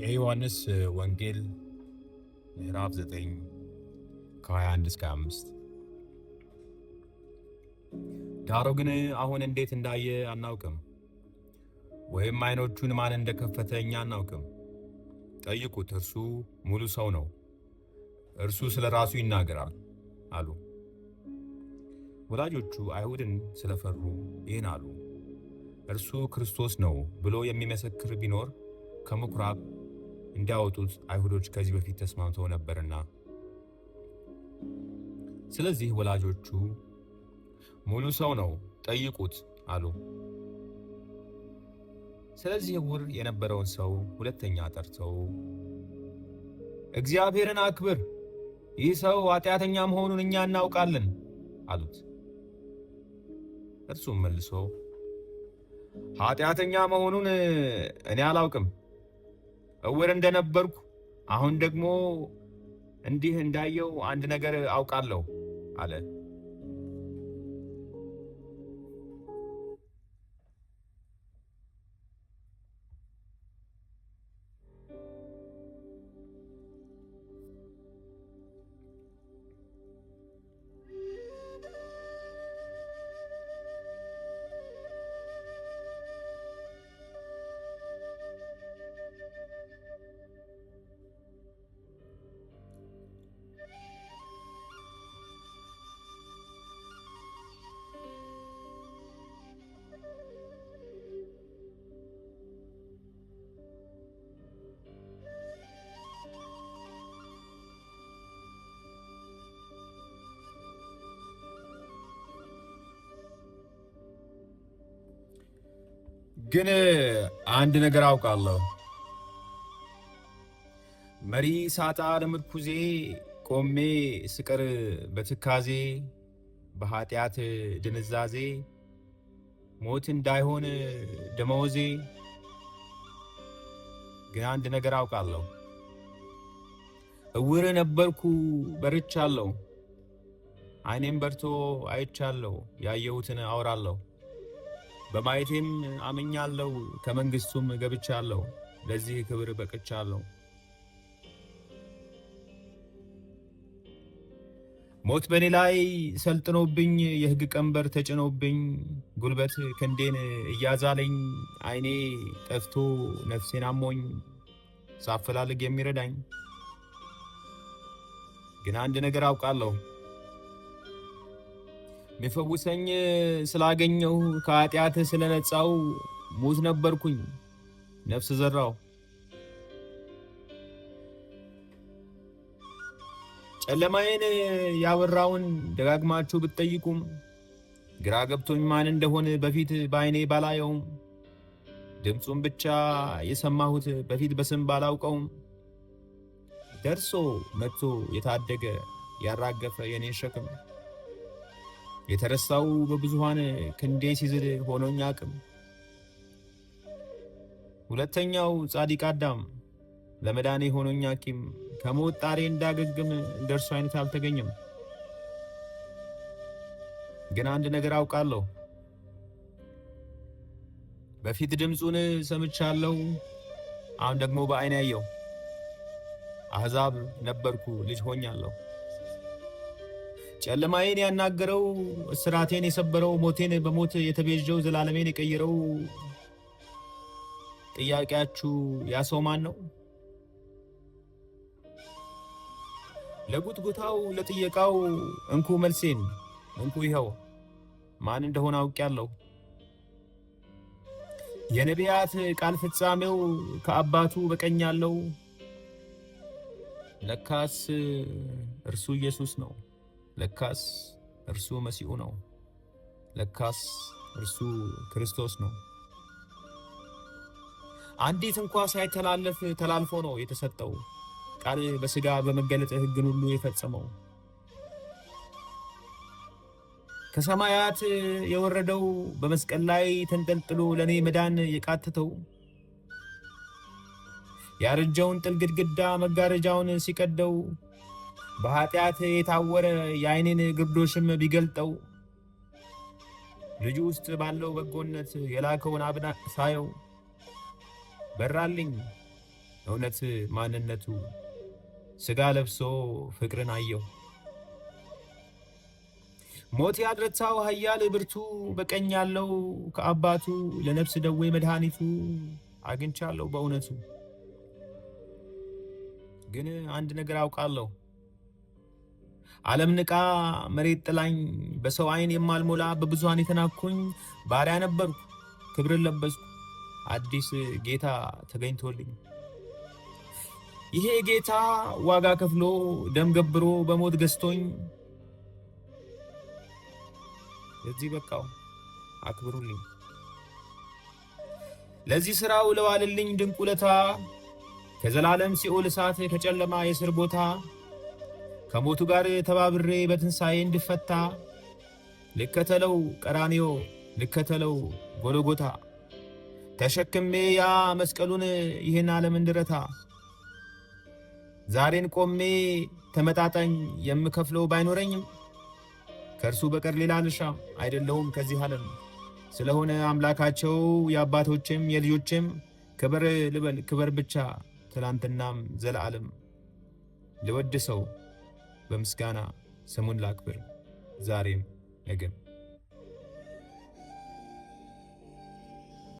የዮሐንስ ወንጌል ምዕራፍ 9 ከ21 እስከ 5። ዳሩ ግን አሁን እንዴት እንዳየ አናውቅም፣ ወይም ዓይኖቹን ማን እንደከፈተ እኛ አናውቅም። ጠይቁት፣ እርሱ ሙሉ ሰው ነው፣ እርሱ ስለ ራሱ ይናገራል አሉ። ወላጆቹ አይሁድን ስለፈሩ ይህን አሉ። እርሱ ክርስቶስ ነው ብሎ የሚመሰክር ቢኖር ከምኵራብ እንዲያወጡት አይሁዶች ከዚህ በፊት ተስማምተው ነበርና። ስለዚህ ወላጆቹ ሙሉ ሰው ነው፣ ጠይቁት አሉ። ስለዚህ ዕውር የነበረውን ሰው ሁለተኛ ጠርተው እግዚአብሔርን አክብር፣ ይህ ሰው ኃጢአተኛ መሆኑን እኛ እናውቃለን አሉት። እርሱም መልሶ ኃጢአተኛ መሆኑን እኔ አላውቅም፣ ዕውር እንደነበርኩ አሁን ደግሞ እንዲህ እንዳየው አንድ ነገር አውቃለሁ አለ። ግን አንድ ነገር አውቃለሁ፣ መሪ ሳጣ ለምርኩዜ ቆሜ ስቀር በትካዜ በኃጢአት ድንዛዜ ሞት እንዳይሆን ደመወዜ። ግን አንድ ነገር አውቃለሁ፣ ዕውር ነበርኩ በርቻለሁ፣ ዓይኔም በርቶ አይቻለሁ፣ ያየሁትን አወራለሁ፣ በማየቴም አምኛለሁ፣ ከመንግሥቱም ገብቻለሁ፣ ለዚህ ክብር በቅቻለሁ። ሞት በእኔ ላይ ሰልጥኖብኝ፣ የሕግ ቀንበር ተጭኖብኝ፣ ጉልበት ክንዴን እያዛለኝ፣ ዓይኔ ጠፍቶ ነፍሴን አሞኝ፣ ሳፈላልግ የሚረዳኝ። ግን አንድ ነገር አውቃለሁ፣ ሚፈውሰኝ ስላገኘሁ፣ ከኃጢአት ስለነጻው፣ ሙት ነበርኩኝ ነፍስ ዘራው። ጨለማዬን ያበራውን ደጋግማችሁ ብትጠይቁም፣ ግራ ገብቶኝ ማን እንደሆነ በፊት በዓይኔ ባላየውም፣ ድምፁን ብቻ የሰማሁት በፊት በስም ባላውቀውም፣ ደርሶ መጥቶ የታደገ ያራገፈ የኔን ሸክም፣ የተረሳው በብዙሃን ክንዴ ሲዝል ሆኖኝ አቅም። ሁለተኛው ጻድቅ አዳም ለመዳኔ ሆኖኝ ሐኪም፣ ከሞት ጣሬ እንዳገግም እንደርሱ አይነት አልተገኘም። ግን አንድ ነገር አውቃለሁ፣ በፊት ድምፁን ሰምቻለሁ፣ አሁን ደግሞ በዓይኔ ያየው። አሕዛብ ነበርኩ ልጅ ሆኛለሁ። ጨለማዬን ያናገረው፣ እስራቴን የሰበረው፣ ሞቴን በሞት የተቤዠው፣ ዘላለሜን የቀየረው። ጥያቄያችሁ ያ ሰው ማን ነው? ለጉትጉታው ለጥየቃው እንኩ መልሴን፣ እንኩ ይኸው፣ ማን እንደሆነ አውቄያለሁ። የነቢያት ቃል ፍጻሜው ከአባቱ በቀኝ ያለው፣ ለካስ እርሱ ኢየሱስ ነው። ለካስ እርሱ መሲሁ ነው። ለካስ እርሱ ክርስቶስ ነው። አንዲት እንኳ ሳይተላለፍ ተላልፎ ነው የተሰጠው፣ ቃል በሥጋ በመገለጥ ሕግን ሁሉ የፈጸመው። ከሰማያት የወረደው፣ በመስቀል ላይ ተንጠልጥሎ ለእኔ መዳን የቃተተው፣ ያረጀውን ጥል ግድግዳ መጋረጃውን ሲቀደው፣ በኃጢአት የታወረ የዓይኔን ግርዶሽም ቢገልጠው፣ ልጁ ውስጥ ባለው በጎነት የላከውን አብን ሳየው፣ በራልኝ እውነት ማንነቱ ሥጋ ለብሶ ፍቅርን አየሁ። ሞት ያልረታው ኃያል ብርቱ በቀኝ ያለው ከአባቱ ለነፍስ ደዌ መድኃኒቱ አግኝቻለሁ በእውነቱ። ግን አንድ ነገር አውቃለሁ፣ ዓለም ንቃ መሬት ጥላኝ፣ በሰው ዓይን የማልሞላ በብዙሃን የተናኩኝ ባሪያ ነበርኩ፣ ክብርን ለበስኩ፣ አዲስ ጌታ ተገኝቶልኝ። ይሄ ጌታ ዋጋ ከፍሎ ደም ገብሮ በሞት ገዝቶኝ ለዚህ በቃው፣ አክብሩልኝ። ለዚህ ሥራው ለዋልልኝ ድንቅ ውለታ ከዘላለም ሲኦል እሳት ከጨለማ የእስር ቦታ ከሞቱ ጋር ተባብሬ በትንሣኤ እንድፈታ ልከተለው ቀራንዮ ልከተለው ጎልጎታ ተሸክሜ ያ መስቀሉን ይህን ዓለም እንድረታ ዛሬን ቆሜ ተመጣጣኝ የምከፍለው ባይኖረኝም ከእርሱ በቀር ሌላ ልሻም አይደለሁም ከዚህ ዓለም። ስለሆነ አምላካቸው የአባቶችም የልጆችም ክብር ልበል ክብር ብቻ ትላንትናም ዘለዓለም ልወድሰው በምስጋና ስሙን ላክብር ዛሬም ነገም።